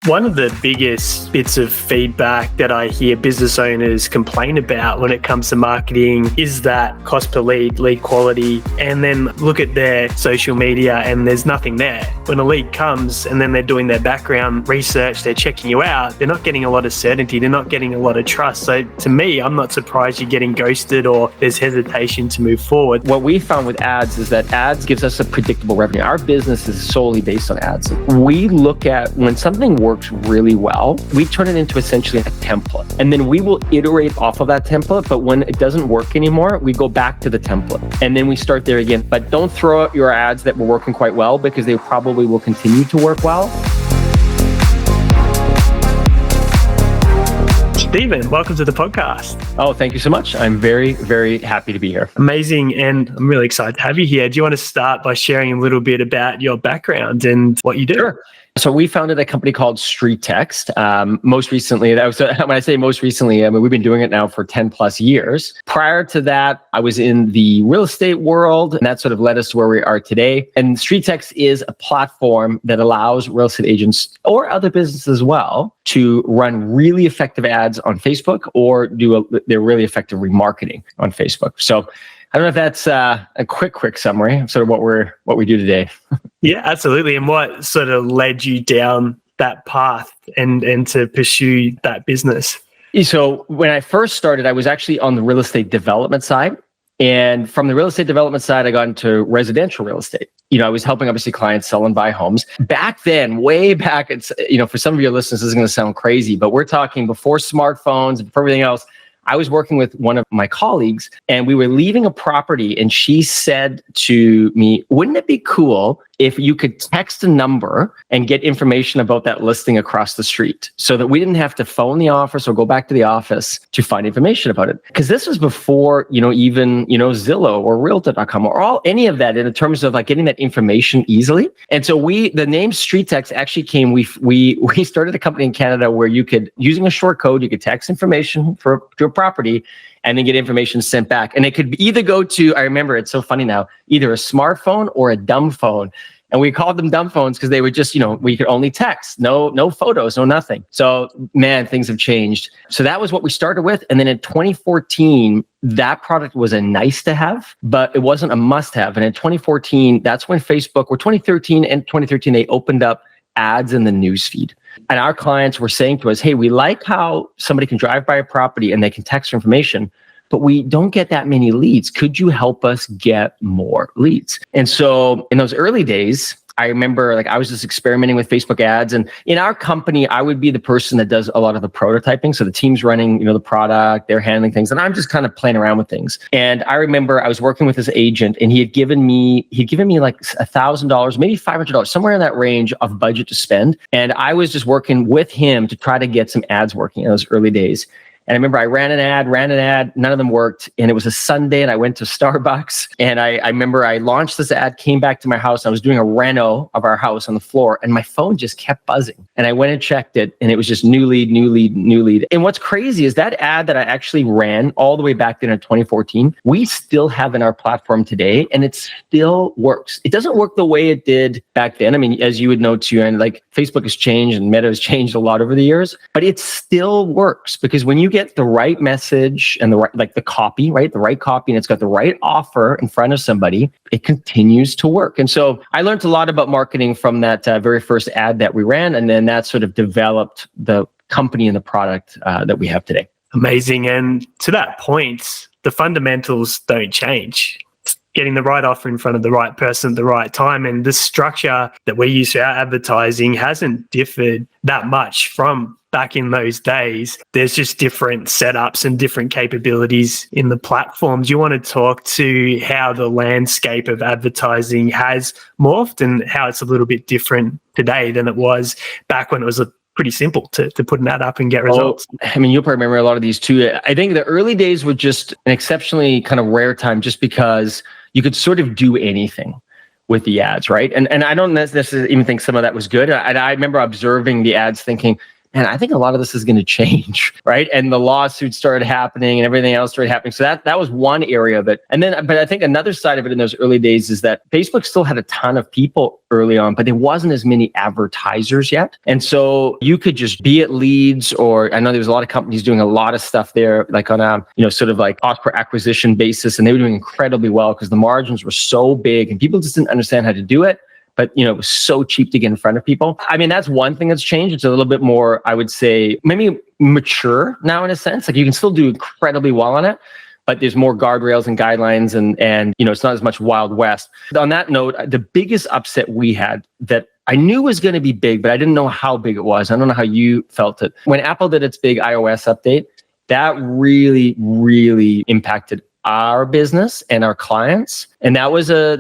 One of the biggest bits of feedback that I hear business owners complain about when it comes to marketing is that cost per lead, lead quality, and then look at their social media and there's nothing there. When a lead comes and then they're doing their background research, they're checking you out, they're not getting a lot of certainty, they're not getting a lot of trust. So to me, I'm not surprised you're getting ghosted or there's hesitation to move forward. What we found with ads is that ads gives us a predictable revenue. Our business is solely based on ads. We look at when something works really well, we turn it into essentially a template. And then we will iterate off of that template. But when it doesn't work anymore, we go back to the template. And then we start there again. But don't throw out your ads that were working quite well because they probably will continue to work well. Stephen, welcome to the podcast. Oh, thank you so much. I'm very, very happy to be here. Amazing. And I'm really excited to have you here. Do you want to start by sharing a little bit about your background and what you do? Sure. So we founded a company called StreetText. Most recently, when I say most recently, I mean, we've been doing it now for 10 plus years. Prior to that, I was in the real estate world, and that sort of led us to where we are today. And StreetText is a platform that allows real estate agents or other businesses as well to run really effective ads on Facebook or do their really effective remarketing on Facebook. So I don't know if that's a quick summary of sort of what we do today. Yeah, absolutely. And what sort of led you down that path and to pursue that business? So when I first started, I was actually on the real estate development side. And from the real estate development side, I got into residential real estate. I was helping obviously clients sell and buy homes. Back then, way back, it's, for some of your listeners, this is going to sound crazy, but we're talking before smartphones and before everything else. I was working with one of my colleagues and we were leaving a property and she said to me, wouldn't it be cool if you could text a number and get information about that listing across the street so that we didn't have to phone the office or go back to the office to find information about it? Because this was before, even, Zillow or Realtor.com or any of that in terms of like getting that information easily. And so the name StreetText actually came, we started a company in Canada where you could, using a short code, you could text information to a property and then get information sent back. And it could either go to, I remember it's so funny now, either a smartphone or a dumb phone. And we called them dumb phones because they were just, we could only text, no photos, no nothing. So man, things have changed. So that was what we started with. And then in 2014, that product was a nice to have, but it wasn't a must have. And in 2014, that's when Facebook, or 2013 and 2013, they opened up ads in the newsfeed. And our clients were saying to us, hey, we like how somebody can drive by a property and they can text for information, but we don't get that many leads. Could you help us get more leads? And so in those early days, I remember I was just experimenting with Facebook ads, and in our company, I would be the person that does a lot of the prototyping. So the team's running, the product, they're handling things, and I'm just kind of playing around with things. And I remember I was working with this agent, and he had given me like $1,000, maybe $500, somewhere in that range of budget to spend. And I was just working with him to try to get some ads working in those early days. And I remember I ran an ad, none of them worked. And it was a Sunday and I went to Starbucks. And I remember I launched this ad, came back to my house. I was doing a reno of our house on the floor and my phone just kept buzzing. And I went and checked it and it was just new lead. And what's crazy is that ad that I actually ran all the way back then in 2014, we still have in our platform today and it still works. It doesn't work the way it did back then. I mean, as you would know too, and Facebook has changed and Meta has changed a lot over the years, but it still works because when you get the right message and the right, the copy, right? The right copy, and it's got the right offer in front of somebody, it continues to work. And so I learned a lot about marketing from that very first ad that we ran. And then that sort of developed the company and the product that we have today. Amazing. And to that point, the fundamentals don't change. Getting the right offer in front of the right person at the right time. And the structure that we use for our advertising hasn't differed that much from back in those days. There's just different setups and different capabilities in the platform. Do you want to talk to how the landscape of advertising has morphed and how it's a little bit different today than it was back when it was pretty simple to put an ad up and get results? I mean, you'll probably remember a lot of these too. I think the early days were just an exceptionally kind of rare time just because you could sort of do anything with the ads, right? And I don't necessarily even think some of that was good. And I remember observing the ads thinking, and I think a lot of this is going to change, right? And the lawsuits started happening and everything else started happening. So that was one area of it. And then, but I think another side of it in those early days is that Facebook still had a ton of people early on, but there wasn't as many advertisers yet. And so you could just be at Leads, or I know there was a lot of companies doing a lot of stuff there, like on a, sort of like cost per acquisition basis. And they were doing incredibly well because the margins were so big and people just didn't understand how to do it. But, it was so cheap to get in front of people. I mean, that's one thing that's changed. It's a little bit more, I would say, maybe mature now in a sense. Like you can still do incredibly well on it, but there's more guardrails and guidelines and it's not as much Wild West. On that note, the biggest upset we had that I knew was going to be big, but I didn't know how big it was. I don't know how you felt it. When Apple did its big iOS update, that really, really impacted our business and our clients. And that was a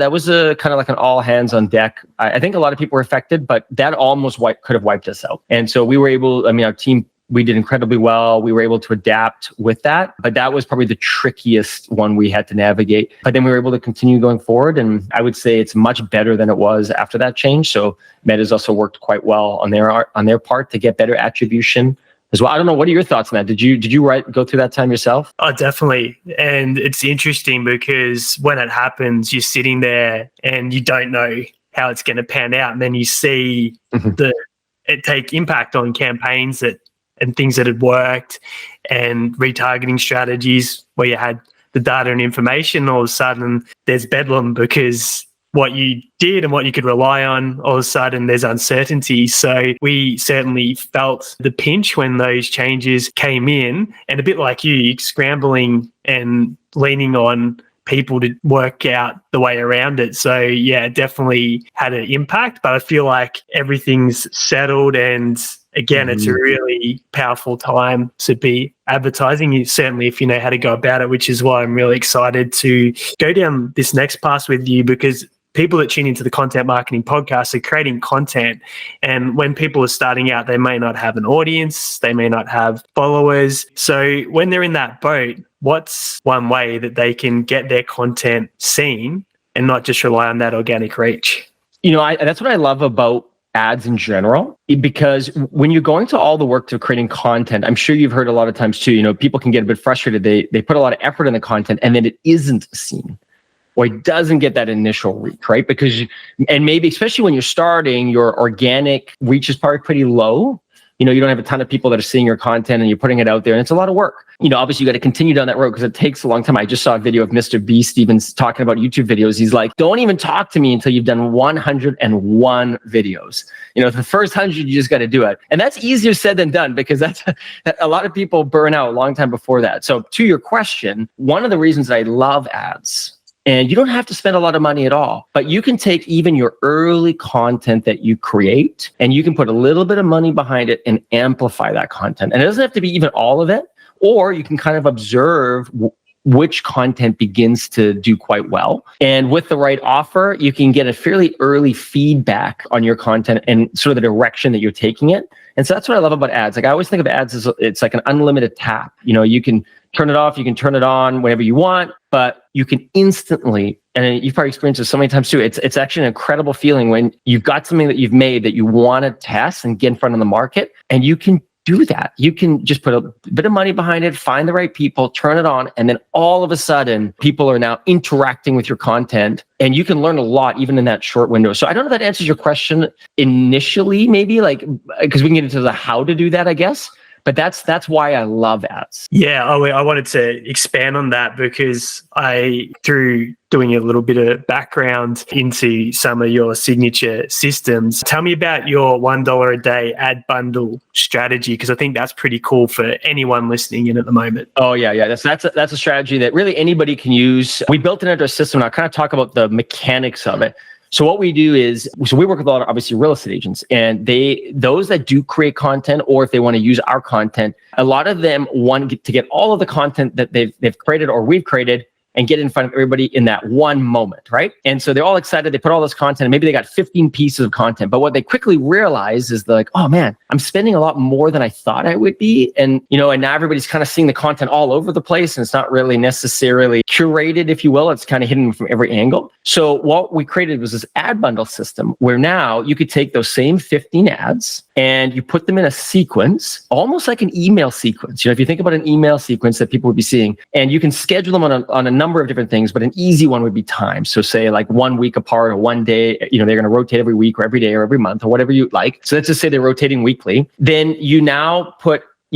kind of like an all hands on deck. I think a lot of people were affected, but that almost could have wiped us out. And so we were able, our team, we did incredibly well. We were able to adapt with that, but that was probably the trickiest one we had to navigate. But then we were able to continue going forward. And I would say it's much better than it was after that change. So Meta's also worked quite well on their part to get better attribution as well. I don't know. What are your thoughts on that? Did you go through that time yourself? Oh, definitely. And it's interesting because when it happens, you're sitting there and you don't know how it's going to pan out. And then you see it take impact on campaigns and things that had worked and retargeting strategies where you had the data and information. All of a sudden there's bedlam because what you did and what you could rely on, all of a sudden there's uncertainty. So we certainly felt the pinch when those changes came in, and a bit like you, scrambling and leaning on people to work out the way around it. So yeah, it definitely had an impact, but I feel like everything's settled, and again, it's a really powerful time to be advertising, certainly if you know how to go about it, which is why I'm really excited to go down this next path with you, because people that tune into the Content Marketing Podcast are creating content. And when people are starting out, they may not have an audience, they may not have followers. So when they're in that boat, what's one way that they can get their content seen and not just rely on that organic reach? That's what I love about ads in general, because when you're going to all the work to creating content, I'm sure you've heard a lot of times too, people can get a bit frustrated. They put a lot of effort in the content and then it isn't seen, or it doesn't get that initial reach, right? And maybe especially when you're starting, your organic reach is probably pretty low. You don't have a ton of people that are seeing your content and you're putting it out there, and it's a lot of work. Obviously you got to continue down that road because it takes a long time. I just saw a video of Mr. Beast even talking about YouTube videos. He's like, don't even talk to me until you've done 101 videos. The first 100, you just got to do it. And that's easier said than done, because that's a lot of people burn out a long time before that. So to your question, one of the reasons that I love ads, and you don't have to spend a lot of money at all, but you can take even your early content that you create and you can put a little bit of money behind it and amplify that content. And it doesn't have to be even all of it, or you can kind of observe which content begins to do quite well. And with the right offer, you can get a fairly early feedback on your content and sort of the direction that you're taking it. And so that's what I love about ads. Like I always think of ads as it's like an unlimited tap. You can turn it off, you can turn it on whenever you want, but you can instantly, and you've probably experienced this so many times too, it's actually an incredible feeling when you've got something that you've made that you want to test and get in front of the market, and you can do that. You can just put a bit of money behind it, find the right people, turn it on, and then all of a sudden people are now interacting with your content, and you can learn a lot even in that short window. So I don't know if that answers your question initially, maybe because we can get into the how to do that, I guess. But that's why I love ads. Yeah, I wanted to expand on that because through doing a little bit of background into some of your signature systems, tell me about your $1 a day ad bundle strategy, because I think that's pretty cool for anyone listening in at the moment. Oh yeah. That's a strategy that really anybody can use. We built it into our system. And I'll kind of talk about the mechanics of it. So what we do is, we work with a lot of obviously real estate agents, and those that do create content, or if they want to use our content, a lot of them want to get all of the content that they've created or we've created and get in front of everybody in that one moment, right? And so they're all excited. They put all this content, and maybe they got 15 pieces of content. But what they quickly realize is like, oh man, I'm spending a lot more than I thought I would be. And, and now everybody's kind of seeing the content all over the place, and it's not really necessarily curated, if you will. It's kind of hidden from every angle. So what we created was this ad bundle system where now you could take those same 15 ads and you put them in a sequence, almost like an email sequence. If you think about an email sequence that people would be seeing, and you can schedule them on a number of different things, but an easy one would be time. So say like 1 week apart or 1 day, they're going to rotate every week or every day or every month or whatever you like. So let's just say they're rotating weekly. Then you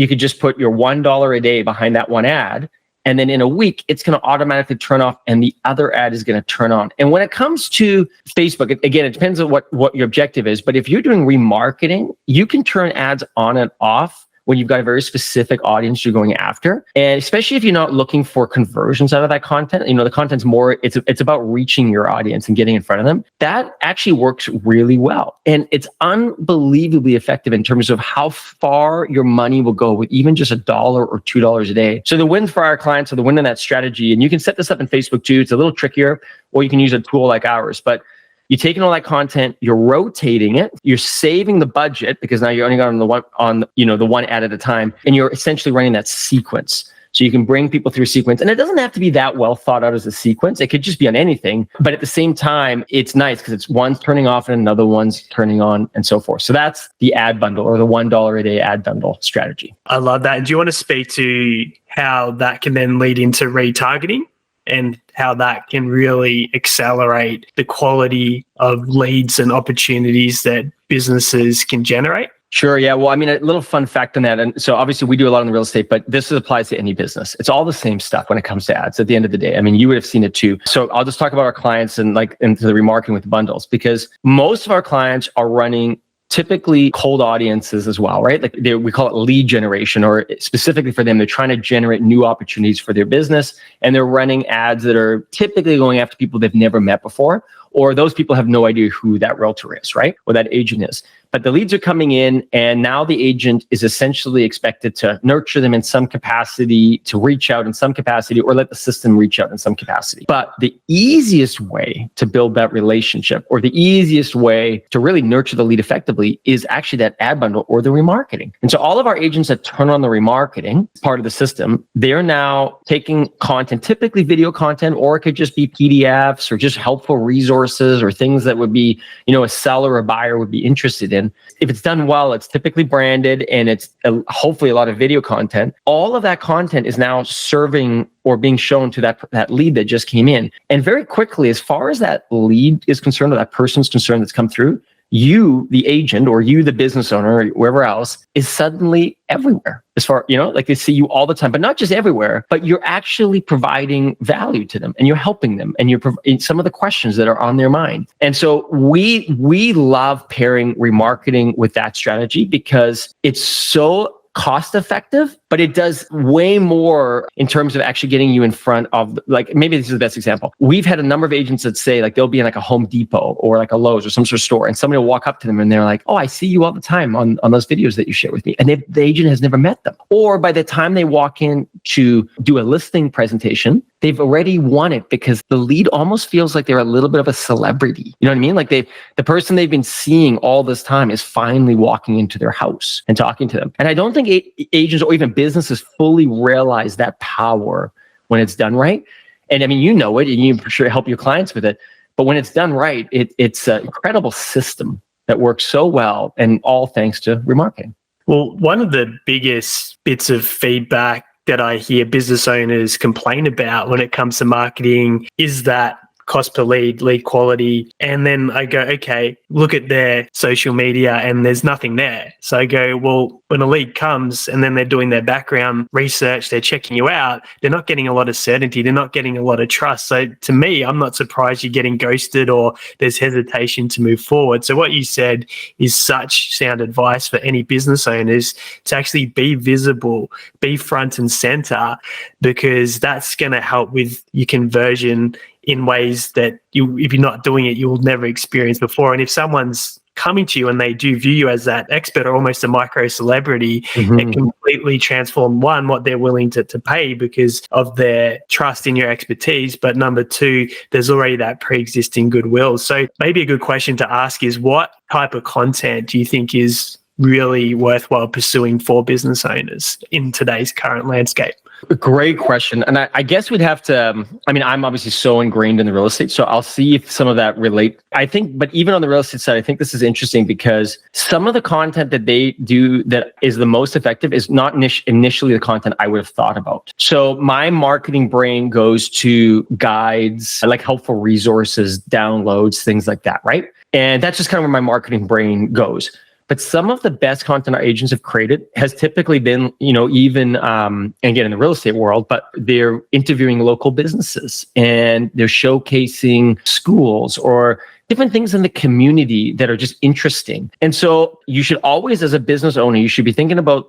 could just put your $1 a day behind that one ad. And then in a week, it's going to automatically turn off and the other ad is going to turn on. And when it comes to Facebook, again, it depends on what your objective is. But if you're doing remarketing, you can turn ads on and off when you've got a very specific audience you're going after. And especially if you're not looking for conversions out of that content, the content's more, it's about reaching your audience and getting in front of them. That actually works really well. And it's unbelievably effective in terms of how far your money will go with even just $1 or $2 a day. So the win for our clients, or the win in that strategy, and you can set this up in Facebook too, it's a little trickier, or you can use a tool like ours, but you're taking all that content, you're rotating it, you're saving the budget because now you're only got the one ad at a time, and you're essentially running that sequence. So you can bring people through a sequence, and it doesn't have to be that well thought out as a sequence. It could just be on anything, but at the same time, it's nice because it's one's turning off and another one's turning on, and so forth. So that's the ad bundle, or the $1 a day ad bundle strategy. I love that. Do you want to speak to how that can then lead into retargeting, and how that can really accelerate the quality of leads and opportunities that businesses can generate? Sure. Yeah. Well, a little fun fact on that. And so obviously we do a lot in the real estate, but this applies to any business. It's all the same stuff when it comes to ads at the end of the day. You would have seen it too. So I'll just talk about our clients and into the remarketing with bundles, because most of our clients are running typically cold audiences as well, right? We call it lead generation, or specifically for them, they're trying to generate new opportunities for their business. And they're running ads that are typically going after people they've never met before, or those people have no idea who that realtor is, right? Or that agent is. But the leads are coming in, and now the agent is essentially expected to nurture them in some capacity, to reach out in some capacity, or let the system reach out in some capacity. But the easiest way to build that relationship, or the easiest way to really nurture the lead effectively, is actually that ad bundle or the remarketing. And so all of our agents that turn on the remarketing part of the system, they're now taking content, typically video content, or it could just be PDFs or just helpful resources or things that would be, a seller or buyer would be interested in. If it's done well, it's typically branded, and it's hopefully a lot of video content. All of that content is now serving or being shown to that lead that just came in. And very quickly, as far as that lead is concerned, or that person's concerned that's come through, you, the agent, or you, the business owner, or whoever else, is suddenly everywhere. As far, they see you all the time, but not just everywhere, but you're actually providing value to them, and you're helping them, and you're some of the questions that are on their mind. And so we love pairing remarketing with that strategy, because it's so cost effective, but it does way more in terms of actually getting you in front of, maybe this is the best example. We've had a number of agents that say, they'll be in a Home Depot or a Lowe's or some sort of store, and somebody will walk up to them and they're like, oh, I see you all the time on those videos that you share with me. And the agent has never met them. Or by the time they walk in to do a listing presentation, they've already won it, because the lead almost feels like they're a little bit of a celebrity. You know what I mean? The person they've been seeing all this time is finally walking into their house and talking to them. And I don't think agents or even businesses fully realize that power when it's done right. And it, and you for sure help your clients with it. But when it's done right, it's an incredible system that works so well, and all thanks to remarketing. Well, one of the biggest bits of feedback that I hear business owners complain about when it comes to marketing is that cost per lead quality. And then I go, okay, look at their social media and there's nothing there. So I go, well, when a lead comes and then they're doing their background research, they're checking you out, they're not getting a lot of certainty, they're not getting a lot of trust. So to me, I'm not surprised you're getting ghosted or there's hesitation to move forward. So what you said is such sound advice for any business owners to actually be visible, be front and center, because that's going to help with your conversion in ways that if you're not doing it, you'll never experience before. And if someone's coming to you and they do view you as that expert or almost a micro celebrity, it completely transform one, what they're willing to pay because of their trust in your expertise. But number two, there's already that pre-existing goodwill. So maybe a good question to ask is, what type of content do you think is really worthwhile pursuing for business owners in today's current landscape? Great question. And I guess we'd have to, I'm obviously so ingrained in the real estate, so I'll see if some of that relate. I think, but even on the real estate side, I think this is interesting because some of the content that they do that is the most effective is not initially the content I would have thought about. So my marketing brain goes to guides, like helpful resources, downloads, things like that, right? And that's just kind of where my marketing brain goes. But some of the best content our agents have created has typically been, even, and again, in the real estate world, but they're interviewing local businesses and they're showcasing schools or different things in the community that are just interesting. And so you should always, as a business owner, you should be thinking about,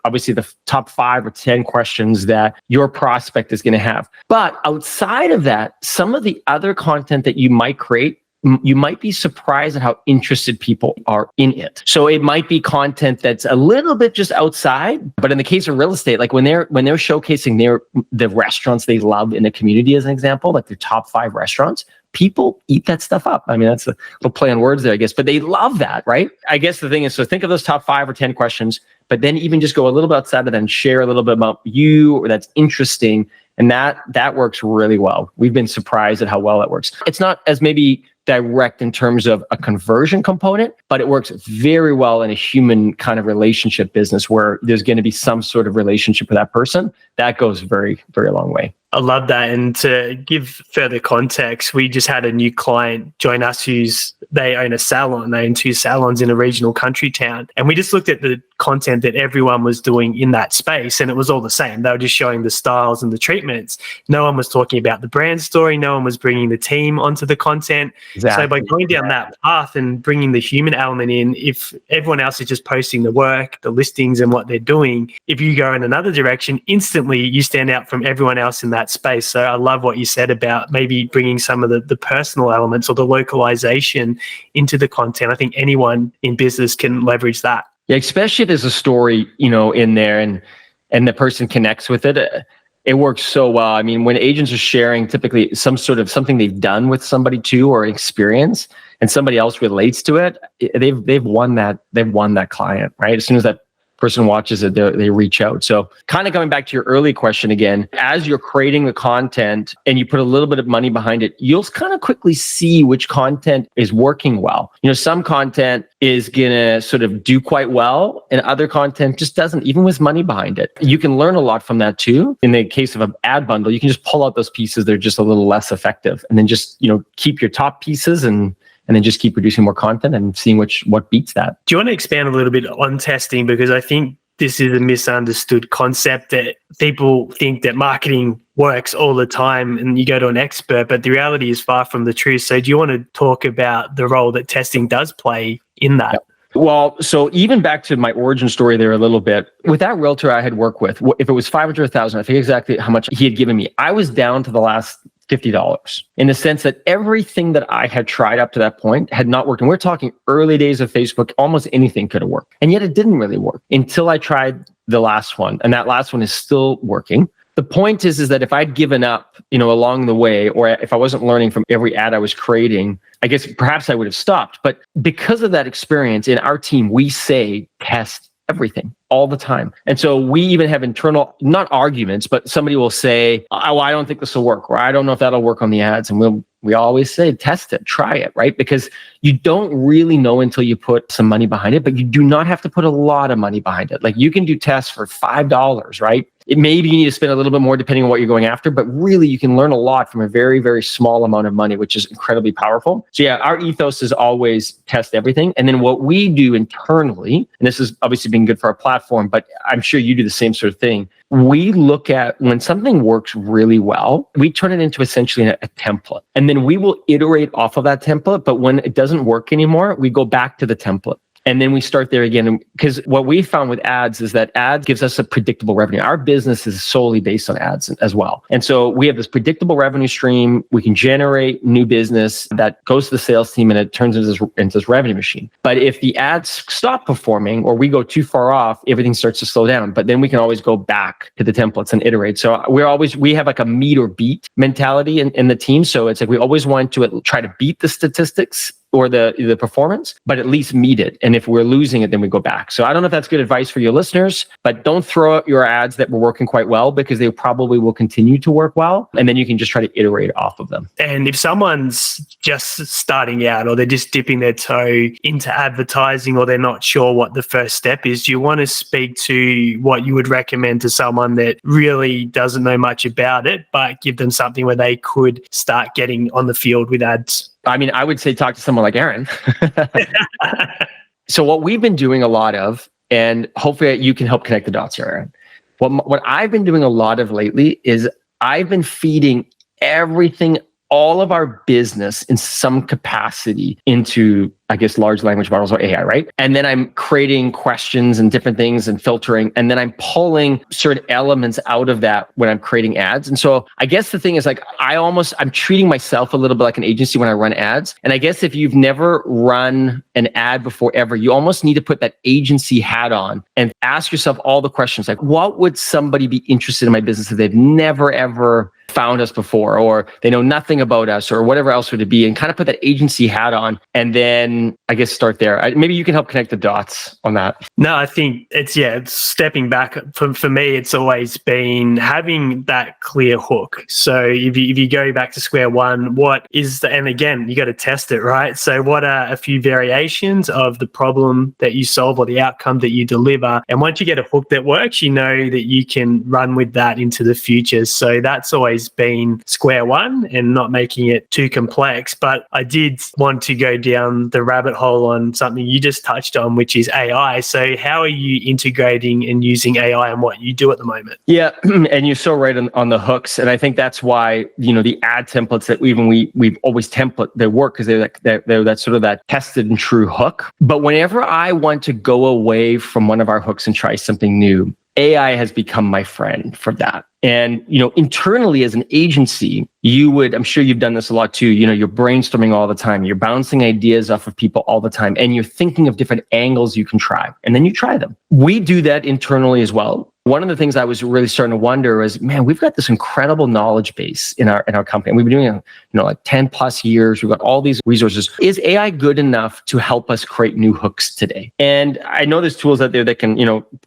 obviously the top 5 or 10 questions that your prospect is going to have. But outside of that, some of the other content that you might create, you might be surprised at how interested people are in it. So it might be content that's a little bit just outside, but in the case of real estate, like when they're showcasing the restaurants they love in the community, as an example, like their top 5 restaurants, people eat that stuff up. That's a little play on words there, I guess, but they love that, right? I guess the thing is, so think of those top 5 or 10 questions, but then even just go a little bit outside of that and share a little bit about you or that's interesting. And that works really well. We've been surprised at how well that works. It's not as maybe direct in terms of a conversion component, but it works very well in a human kind of relationship business where there's going to be some sort of relationship with that person. That goes very, very long way. I love that. And to give further context, we just had a new client join us they own a salon. They own 2 salons in a regional country town. And we just looked at the content that everyone was doing in that space and it was all the same. They were just showing the styles and the treatments. No one was talking about the brand story. No one was bringing the team onto the content. Exactly. So by going down that path and bringing the human element in, if everyone else is just posting the work, the listings and what they're doing, if you go in another direction, instantly you stand out from everyone else in that space. So I love what you said about maybe bringing some of the personal elements or the localization into the content. I think anyone in business can leverage that. Yeah, especially if there's a story, in there and the person connects with it. It works so well. When agents are sharing typically some sort of something they've done with somebody too, or experience, and somebody else relates to it, they've won that client, right? As soon as that person watches it, they reach out. So kind of going back to your early question again, as you're creating the content and you put a little bit of money behind it, you'll kind of quickly see which content is working well. Some content is going to sort of do quite well and other content just doesn't, even with money behind it. You can learn a lot from that too. In the case of an ad bundle, you can just pull out those pieces that are just a little less effective and then just, keep your top pieces and then just keep producing more content and seeing what beats that. Do you want to expand a little bit on testing? Because I think this is a misunderstood concept that people think that marketing works all the time and you go to an expert, but the reality is far from the truth. So do you want to talk about the role that testing does play in that? Yep. Well, so even back to my origin story there a little bit, with that realtor I had worked with, if it was 500 or 1,000, I forget exactly how much he had given me. I was down to the last $50 in the sense that everything that I had tried up to that point had not worked. And we're talking early days of Facebook, almost anything could have worked. And yet it didn't really work until I tried the last one. And that last one is still working. The point is that if I'd given up, along the way, or if I wasn't learning from every ad I was creating, I guess perhaps I would have stopped. But because of that experience in our team, we say test everything all the time. And so we even have internal, not arguments, but somebody will say, oh, I don't think this will work, or I don't know if that'll work on the ads. And we always say, test it, try it, right? Because you don't really know until you put some money behind it, but you do not have to put a lot of money behind it. Like you can do tests for $5, right? Maybe you need to spend a little bit more depending on what you're going after, but really you can learn a lot from a very, very small amount of money, which is incredibly powerful. So yeah, our ethos is always test everything. And then what we do internally, and this has obviously been good for our platform, but I'm sure you do the same sort of thing. We look at when something works really well, we turn it into essentially a template. And then we will iterate off of that template. But when it doesn't work anymore, we go back to the template. And then we start there again. Because what we found with ads is that ads gives us a predictable revenue. Our business is solely based on ads as well. And so we have this predictable revenue stream. We can generate new business that goes to the sales team and it turns into this revenue machine. But if the ads stop performing or we go too far off, everything starts to slow down. But then we can always go back to the templates and iterate. So we have like a meet or beat mentality in the team. So it's like we always want to try to beat the statistics or the performance, but at least meet it. And if we're losing it, then we go back. So I don't know if that's good advice for your listeners, but don't throw out your ads that were working quite well because they probably will continue to work well. And then you can just try to iterate off of them. And if someone's just starting out or they're just dipping their toe into advertising or they're not sure what the first step is, do you want to speak to what you would recommend to someone that really doesn't know much about it, but give them something where they could start getting on the field with ads? I mean, I would say talk to someone like Aaron. So what we've been doing a lot of, and hopefully you can help connect the dots here, Aaron. What I've been doing a lot of lately is I've been feeding everything, all of our business in some capacity into, I guess, large language models or AI, right? And then I'm creating questions and different things and filtering, and then I'm pulling certain elements out of that when I'm creating ads. And so I guess the thing is like, I'm treating myself a little bit like an agency when I run ads. And I guess if you've never run an ad before ever, you almost need to put that agency hat on and ask yourself all the questions like, what would somebody be interested in my business if they've never, ever found us before, or they know nothing about us, or whatever else would it be, and kind of put that agency hat on, and then I guess start there. Maybe you can help connect the dots on that. No, I think it's stepping back. For me, it's always been having that clear hook. So if you go back to square one, and again, you got to test it, right? So what are a few variations of the problem that you solve or the outcome that you deliver? And once you get a hook that works, you know that you can run with that into the future. So that's always been square one and not making it too complex. But I did want to go down the rabbit hole on something you just touched on, which is AI. So how are you integrating and using AI in what you do at the moment? Yeah, and you're so right on the hooks. And I think that's why, the ad templates that we've always they work because they're that sort of that tested and true hook. But whenever I want to go away from one of our hooks and try something new, AI has become my friend for that. And, internally as an agency, I'm sure you've done this a lot too, you're brainstorming all the time, you're bouncing ideas off of people all the time, and you're thinking of different angles you can try, and then you try them. We do that internally as well. One of the things I was really starting to wonder is, man, we've got this incredible knowledge base in our company. We've been doing it, like 10 plus years. We've got all these resources. Is AI good enough to help us create new hooks today? And I know there's tools out there that can,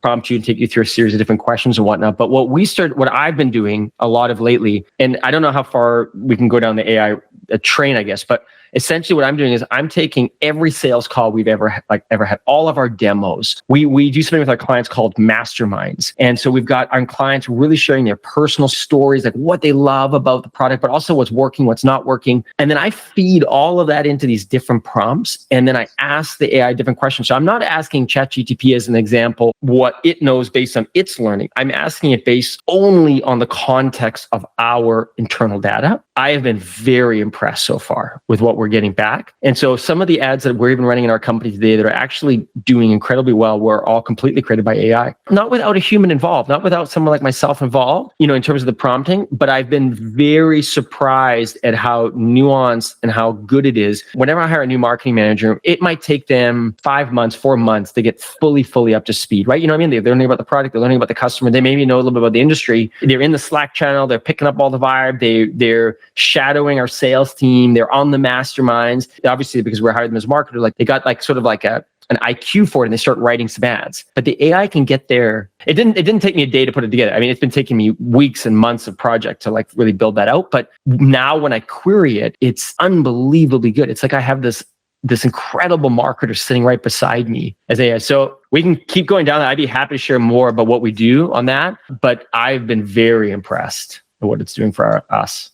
prompt you and take you through a series of different questions and whatnot. But what I've been doing a lot of lately, and I don't know how far we can go down the AI train, I guess, but essentially what I'm doing is I'm taking every sales call we've ever had, all of our demos. We do something with our clients called masterminds. And so we've got our clients really sharing their personal stories, like what they love about the product, but also what's working, what's not working. And then I feed all of that into these different prompts. And then I ask the AI different questions. So I'm not asking ChatGPT as an example, what it knows based on its learning. I'm asking it based only on the context of our internal data. I have been very impressed so far with what we're getting back. And so some of the ads that we're even running in our company today that are actually doing incredibly well were all completely created by AI, not without a human involved, not without someone like myself involved, in terms of the prompting. But I've been very surprised at how nuanced and how good it is. Whenever I hire a new marketing manager, it might take them 5 months, 4 months to get fully up to speed, right? You know what I mean? They're learning about the product, they're learning about the customer, they maybe know a little bit about the industry. They're in the Slack channel, they're picking up all the vibe, they're shadowing our sales team, they're on the masterminds. Obviously, because we're hiring them as a marketer, like they got sort of like an IQ for it, and they start writing some ads. But the AI can get there. It didn't take me a day to put it together. I mean, it's been taking me weeks and months of project to really build that out. But now when I query it, it's unbelievably good. It's like I have this incredible marketer sitting right beside me as AI. So we can keep going down that. I'd be happy to share more about what we do on that. But I've been very impressed at what it's doing for us.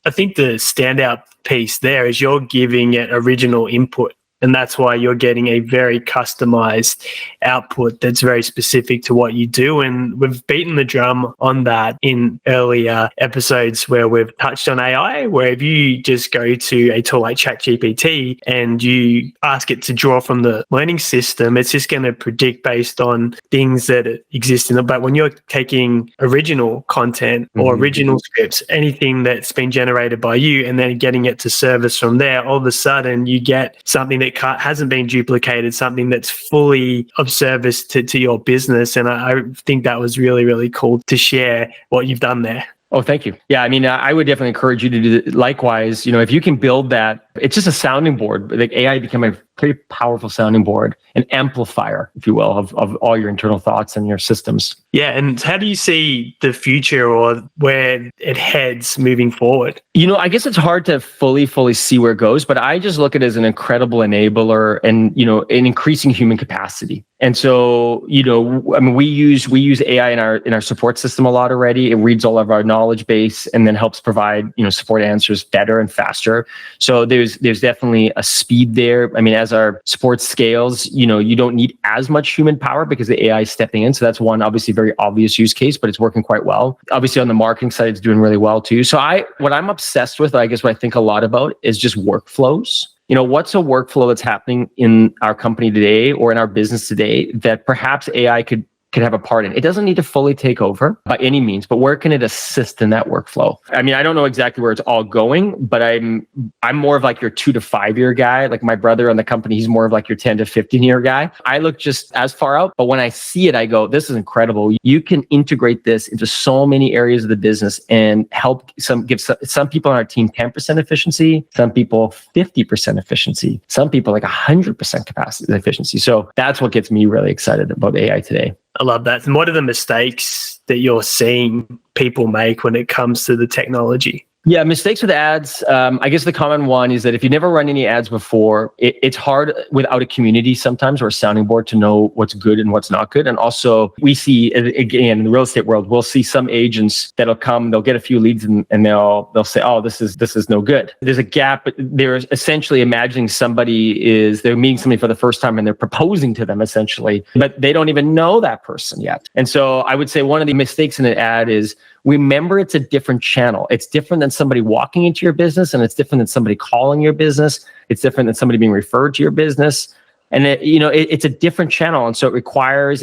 I think the standout piece there is you're giving it original input. And that's why you're getting a very customized output that's very specific to what you do. And we've beaten the drum on that in earlier episodes where we've touched on AI, where if you just go to a tool like ChatGPT and you ask it to draw from the learning system, it's just going to predict based on things that exist in it. But when you're taking original content or original scripts, anything that's been generated by you, and then getting it to service from there, all of a sudden you get something that hasn't been duplicated, something that's fully of service to your business. And I think that was really, really cool to share what you've done there. Oh, thank you. Yeah, I mean, I would definitely encourage you to do likewise. If you can build that, it's just a sounding board. Like AI become a pretty powerful sounding board, an amplifier, if you will, of all your internal thoughts and your systems. Yeah, and how do you see the future or where it heads moving forward? I guess it's hard to fully see where it goes, but I just look at it as an incredible enabler and, an increasing human capacity. And so, I mean, we use AI in our support system a lot already. It reads all of our knowledge base and then helps provide, support answers better and faster. So there's definitely a speed there. I mean, as our support scales, you don't need as much human power because the AI is stepping in. So that's one obviously very obvious use case, but it's working quite well. Obviously on the marketing side, it's doing really well too. So what I'm obsessed with, I guess what I think a lot about is just workflows. What's a workflow that's happening in our company today or in our business today that perhaps AI could have a part in? It doesn't need to fully take over by any means, but where can it assist in that workflow? I mean, I don't know exactly where it's all going, but I'm more of like your 2 to 5 year guy. Like my brother in the company, he's more of like your 10 to 15 year guy. I look just as far out, but when I see it, I go, this is incredible. You can integrate this into so many areas of the business and help give some people on our team 10% efficiency, some people 50% efficiency, some people like 100% capacity efficiency. So that's what gets me really excited about AI today. I love that. And what are the mistakes that you're seeing people make when it comes to the technology? Yeah, mistakes with ads. I guess the common one is that if you've never run any ads before, it's hard without a community sometimes or a sounding board to know what's good and what's not good. And also we see, again, in the real estate world, we'll see some agents that'll come, they'll get a few leads and they'll say, oh, this is no good. There's a gap. They're essentially imagining they're meeting somebody for the first time and they're proposing to them essentially, but they don't even know that person yet. And so I would say one of the mistakes in an ad is remember it's a different channel. It's different than somebody walking into your business, and it's different than somebody calling your business. It's different than somebody being referred to your business. And it's a different channel. And so it requires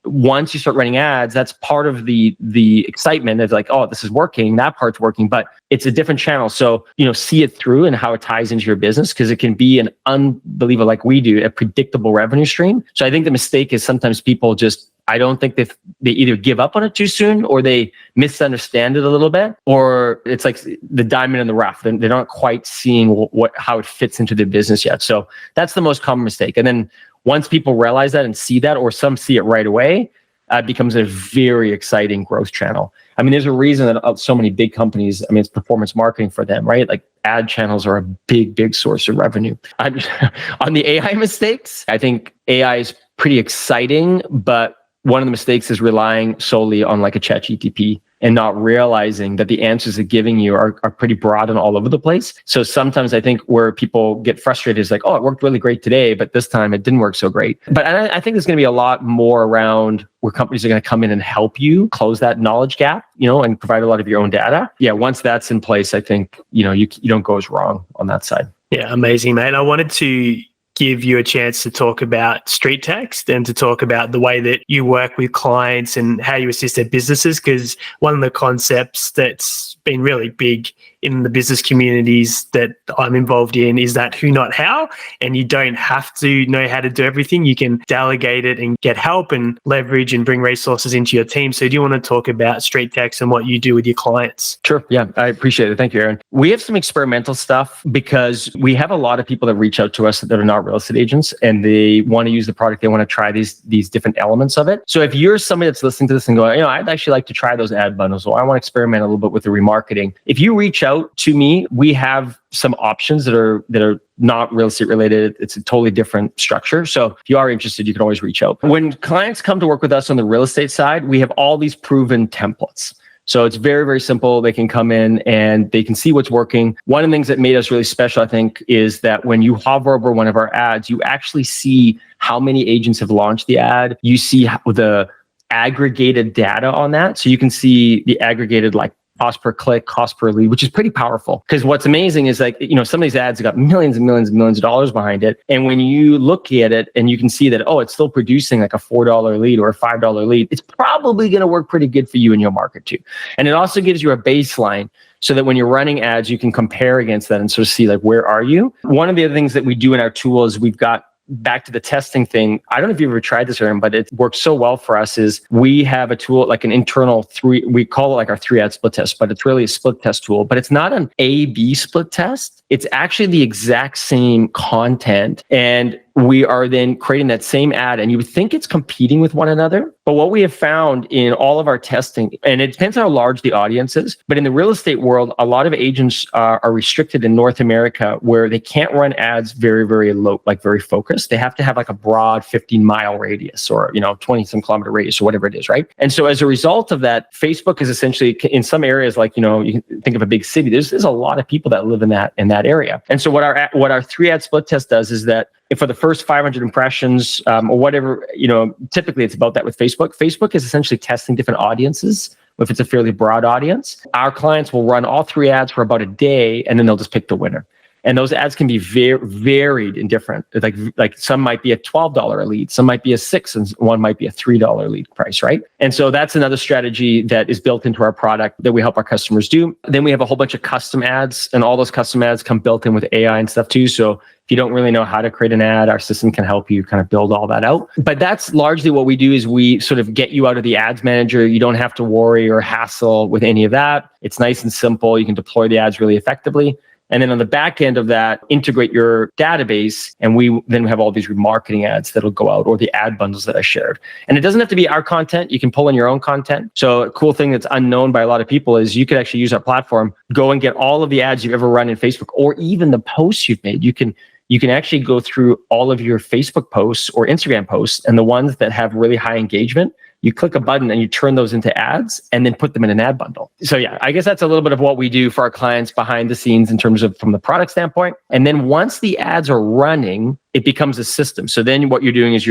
once you start running ads, that's part of the excitement of like, oh, this is working, that part's working, but it's a different channel. So, see it through and how it ties into your business, because it can be an unbelievable, like we do, a predictable revenue stream. So I think the mistake is sometimes people I don't think they either give up on it too soon or they misunderstand it a little bit, or it's like the diamond in the rough. They're not quite seeing how it fits into their business yet. So that's the most common mistake. And then once people realize that and see that, or some see it right away, it becomes a very exciting growth channel. I mean, there's a reason that so many big companies, it's performance marketing for them, right? Like ad channels are a big source of revenue. On the AI mistakes, I think AI is pretty exciting, but one of the mistakes is relying solely on like a ChatGPT and not realizing that the answers it's giving you are pretty broad and all over the place. So sometimes I think where people get frustrated is like, oh, it worked really great today, but this time it didn't work so great. But I think there's going to be a lot more around where companies are going to come in and help you close that knowledge gap, and provide a lot of your own data. Yeah, once that's in place, I think, you don't go as wrong on that side. Yeah, amazing, mate. I wanted to give you a chance to talk about StreetText and to talk about the way that you work with clients and how you assist their businesses, because one of the concepts that's been really big in the business communities that I'm involved in is that who, not how. And you don't have to know how to do everything. You can delegate it and get help and leverage and bring resources into your team. So do you want to talk about StreetText and what you do with your clients? Sure. Yeah, I appreciate it. Thank you, Aaron. We have some experimental stuff because we have a lot of people that reach out to us that are not real estate agents and they want to use the product. They want to try these different elements of it. So if you're somebody that's listening to this and going, I'd actually like to try those ad bundles, or I want to experiment a little bit with the remarketing. If you reach out to me, we have some options that are not real estate related. It's a totally different structure. So if you are interested, you can always reach out. When clients come to work with us on the real estate side, we have all these proven templates. So it's very, very simple. They can come in and they can see what's working. One of the things that made us really special, I think, is that when you hover over one of our ads, you actually see how many agents have launched the ad. You see the aggregated data on that. So you can see the aggregated like cost per click, cost per lead, which is pretty powerful. Because what's amazing is like, some of these ads have got millions and millions and millions of dollars behind it. And when you look at it and you can see that, it's still producing like a $4 lead or a $5 lead, it's probably going to work pretty good for you in your market too. And it also gives you a baseline so that when you're running ads, you can compare against that and sort of see like, where are you? One of the other things that we do in our tool is we've got back to the testing thing. I don't know if you've ever tried this, Aaron, but it works so well for us is we have a tool, like an internal we call it like our 3-ad split test, but it's really a split test tool, but it's not an A/B split test. It's actually the exact same content. And we are then creating that same ad, and you would think it's competing with one another. But what we have found in all of our testing, and it depends how large the audience is, but in the real estate world, a lot of agents are restricted in North America where they can't run ads very, very low, like very focused. They have to have like a broad 15-mile radius or, 20-some kilometer radius or whatever it is, right? And so as a result of that, Facebook is essentially in some areas, like, you can think of a big city, there's a lot of people that live in that area. And so what our 3-ad split test does is that for the first 500 impressions or whatever, typically it's about that with Facebook. Facebook is essentially testing different audiences. If it's a fairly broad audience, our clients will run all 3 ads for about a day, and then they'll just pick the winner. And those ads can be varied and different. Like some might be a $12 a lead, some might be a $6, and one might be a $3 lead price, right? And so that's another strategy that is built into our product that we help our customers do. Then we have a whole bunch of custom ads, and all those custom ads come built in with AI and stuff too. So if you don't really know how to create an ad, our system can help you kind of build all that out. But that's largely what we do is we sort of get you out of the ads manager. You don't have to worry or hassle with any of that. It's nice and simple. You can deploy the ads really effectively. And then on the back end of that, integrate your database. And we then have all these remarketing ads that'll go out, or the ad bundles that I shared. And it doesn't have to be our content. You can pull in your own content. So a cool thing that's unknown by a lot of people is you could actually use our platform, go and get all of the ads you've ever run in Facebook, or even the posts you've made. You can actually go through all of your Facebook posts or Instagram posts, and the ones that have really high engagement, you click a button and you turn those into ads and then put them in an ad bundle. So yeah, I guess that's a little bit of what we do for our clients behind the scenes in terms of from the product standpoint. And then once the ads are running, it becomes a system. So then what you're doing is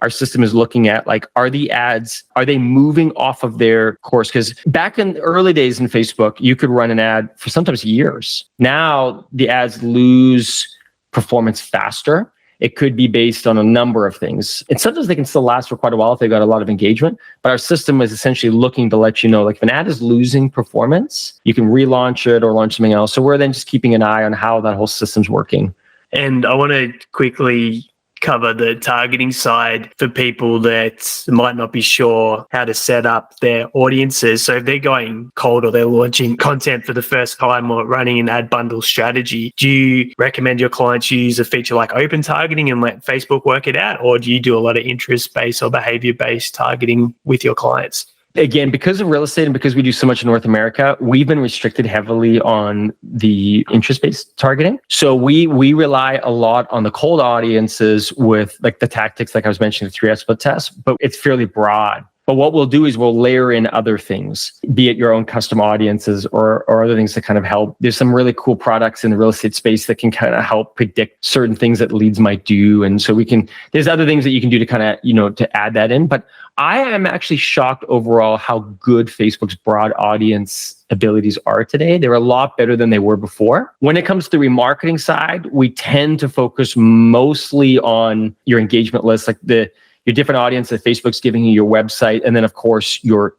our system is looking at like, are they moving off of their course? Because back in the early days in Facebook, you could run an ad for sometimes years. Now the ads lose performance faster. It could be based on a number of things. And sometimes they can still last for quite a while if they've got a lot of engagement. But our system is essentially looking to let you know, like if an ad is losing performance, you can relaunch it or launch something else. So we're then just keeping an eye on how that whole system's working. And I want to quickly cover the targeting side for people that might not be sure how to set up their audiences. So if they're going cold or they're launching content for the first time or running an ad bundle strategy, do you recommend your clients use a feature like open targeting and let Facebook work it out? Or do you do a lot of interest-based or behavior-based targeting with your clients? Again, because of real estate and because we do so much in North America, we've been restricted heavily on the interest-based targeting. So we rely a lot on the cold audiences with like the tactics, like I was mentioning, the 3-ad split test, but it's fairly broad. But what we'll do is we'll layer in other things, be it your own custom audiences or other things to kind of help. There's some really cool products in the real estate space that can kind of help predict certain things that leads might do. And so there's other things that you can do to kind of, to add that in. But I am actually shocked overall how good Facebook's broad audience abilities are today. They're a lot better than they were before. When it comes to the remarketing side, we tend to focus mostly on your engagement list, like your different audience that Facebook's giving you, your website, and then of course your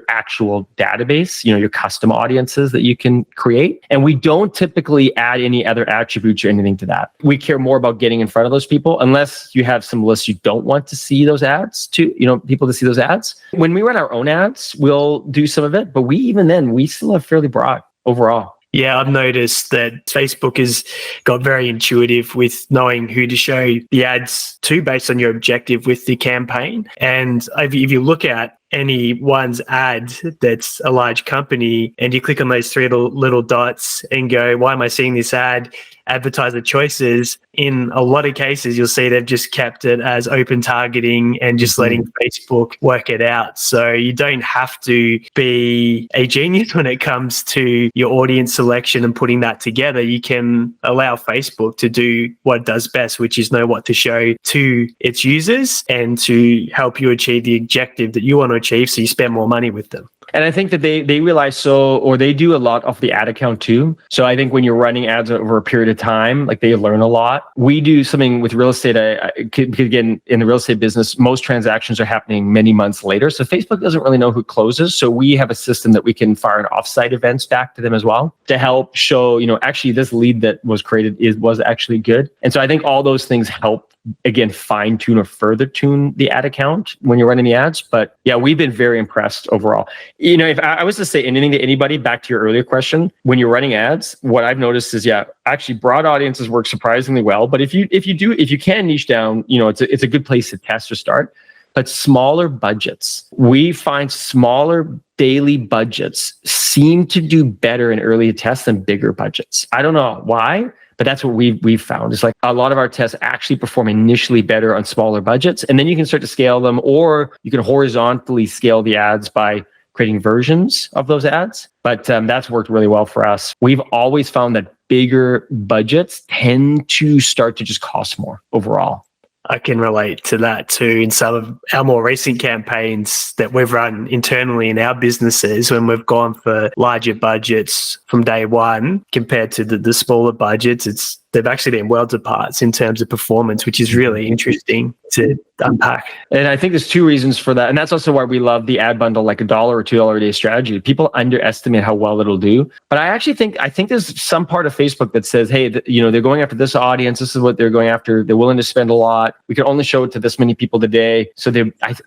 actual database, your custom audiences that you can create. And we don't typically add any other attributes or anything to that. We care more about getting in front of those people, unless you have some lists you don't want to see those ads people to see those ads. When we run our own ads, we'll do some of it, but we still have fairly broad overall. Yeah, I've noticed that Facebook has got very intuitive with knowing who to show the ads to based on your objective with the campaign. And if you look at anyone's ad that's a large company and you click on those three little dots and go, why am I seeing this ad? Advertiser choices. In a lot of cases, you'll see they've just kept it as open targeting and just letting Facebook work it out. So you don't have to be a genius when it comes to your audience selection and putting that together. You can allow Facebook to do what it does best, which is know what to show to its users and to help you achieve the objective that you want to achieve, so you spend more money with them. And I think that they realize or they do a lot of the ad account too. So I think when you're running ads over a period of time, like they learn a lot. We do something with real estate. Again, in the real estate business, most transactions are happening many months later. So Facebook doesn't really know who closes. So we have a system that we can fire an offsite events back to them as well to help show, actually this lead that was created was actually good. And so I think all those things help, again, fine tune or further tune the ad account when you're running the ads. But yeah, we've been very impressed overall. If I was to say anything to anybody, back to your earlier question, when you're running ads, what I've noticed is, actually broad audiences work surprisingly well. But if you can niche down, it's a good place to test or start. But smaller budgets, we find smaller daily budgets seem to do better in early tests than bigger budgets. I don't know why, but that's what we've found. It's like a lot of our tests actually perform initially better on smaller budgets, and then you can start to scale them, or you can horizontally scale the ads by creating versions of those ads. But that's worked really well for us. We've always found that bigger budgets tend to start to just cost more overall. I can relate to that too in some of our more recent campaigns that we've run internally in our businesses, when we've gone for larger budgets from day one compared to the smaller budgets. They've actually been worlds apart in terms of performance, which is really interesting to unpack. And I think there's two reasons for that. And that's also why we love the ad bundle, like $1 or $2 a day strategy. People underestimate how well it'll do. But I think there's some part of Facebook that says, hey, they're going after this audience. This is what they're going after. They're willing to spend a lot. We can only show it to this many people today. So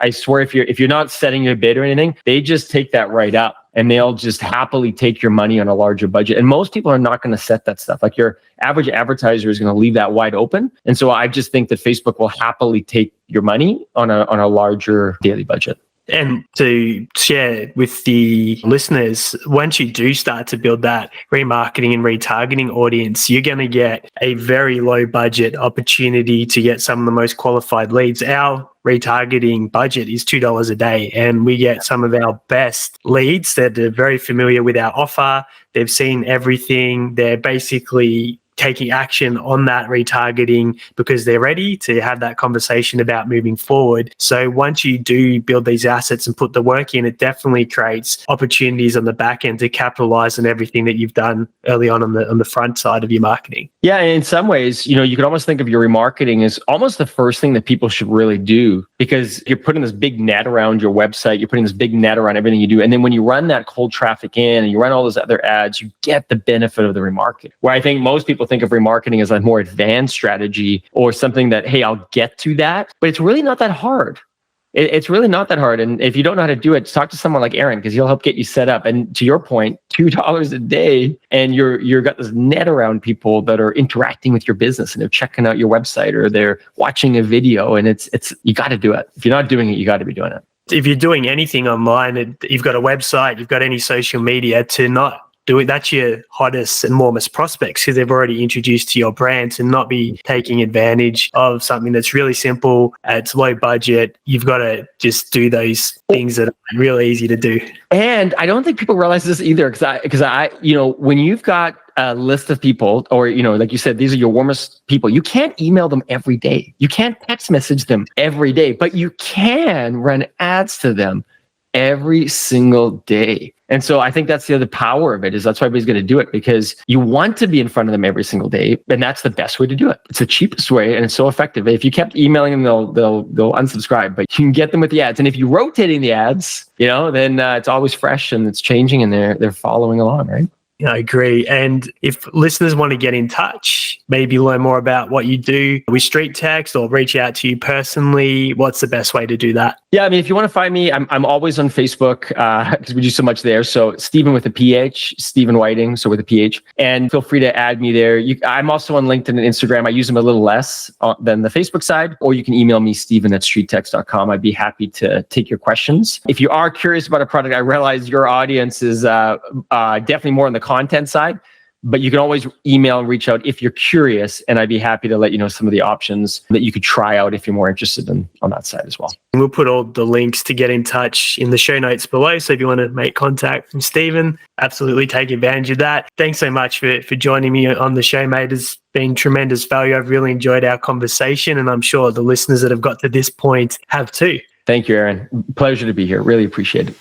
I swear, if you're not setting your bid or anything, they just take that right up. And they'll just happily take your money on a larger budget. And most people are not going to set that stuff. Like your average advertiser is going to leave that wide open. And so I just think that Facebook will happily take your money on a larger daily budget. And to share with the listeners, once you do start to build that remarketing and retargeting audience, you're going to get a very low budget opportunity to get some of the most qualified leads. Our retargeting budget is $2 a day, and we get some of our best leads that are very familiar with our offer. They've seen everything. They're basically taking action on that retargeting because they're ready to have that conversation about moving forward. So once you do build these assets and put the work in, it definitely creates opportunities on the back end to capitalize on everything that you've done early on the front side of your marketing. Yeah, and in some ways, you can almost think of your remarketing as almost the first thing that people should really do, because you're putting this big net around your website, you're putting this big net around everything you do. And then when you run that cold traffic in and you run all those other ads, you get the benefit of the remarketing. Where I think most people think of remarketing as a more advanced strategy or something that, hey, I'll get to that. But it's really not that hard. It's really not that hard. And if you don't know how to do it, talk to someone like Aaron, because he'll help get you set up. And to your point, $2 a day, and you're got this net around people that are interacting with your business, and they're checking out your website or they're watching a video, and it's you got to do it. If you're not doing it, you got to be doing it. If you're doing anything online, you've got a website, you've got any social media, to not do it, that's your hottest and warmest prospects, because they've already introduced to your brand, to not be taking advantage of something that's really simple, it's low budget. You've got to just do those things that are really easy to do. And I don't think people realize this either, because I when you've got a list of people, or like you said, these are your warmest people, you can't email them every day, you can't text message them every day, but you can run ads to them every single day. And so I think that's the other power of it, is that's why everybody's going to do it, because you want to be in front of them every single day. And that's the best way to do it. It's the cheapest way, and it's so effective. If you kept emailing them, they'll unsubscribe, but you can get them with the ads. And if you're rotating the ads, then it's always fresh and it's changing, and they're following along, right? Yeah, I agree. And if listeners want to get in touch, maybe learn more about what you do with Street Text or reach out to you personally, what's the best way to do that? Yeah, I mean, if you want to find me, I'm always on Facebook because we do so much there. So Stephen with a PH, Stephen Whiting, so with a PH. And feel free to add me there. I'm also on LinkedIn and Instagram. I use them a little less than the Facebook side. Or you can email me, Stephen@streettext.com. I'd be happy to take your questions. If you are curious about a product, I realize your audience is definitely more on the content side. But you can always email and reach out if you're curious, and I'd be happy to let you know some of the options that you could try out if you're more interested on that side as well. We'll put all the links to get in touch in the show notes below. So if you want to make contact from Stephen, absolutely take advantage of that. Thanks so much for joining me on the show, mate. It's been tremendous value. I've really enjoyed our conversation, and I'm sure the listeners that have got to this point have too. Thank you, Aaron. Pleasure to be here. Really appreciate it.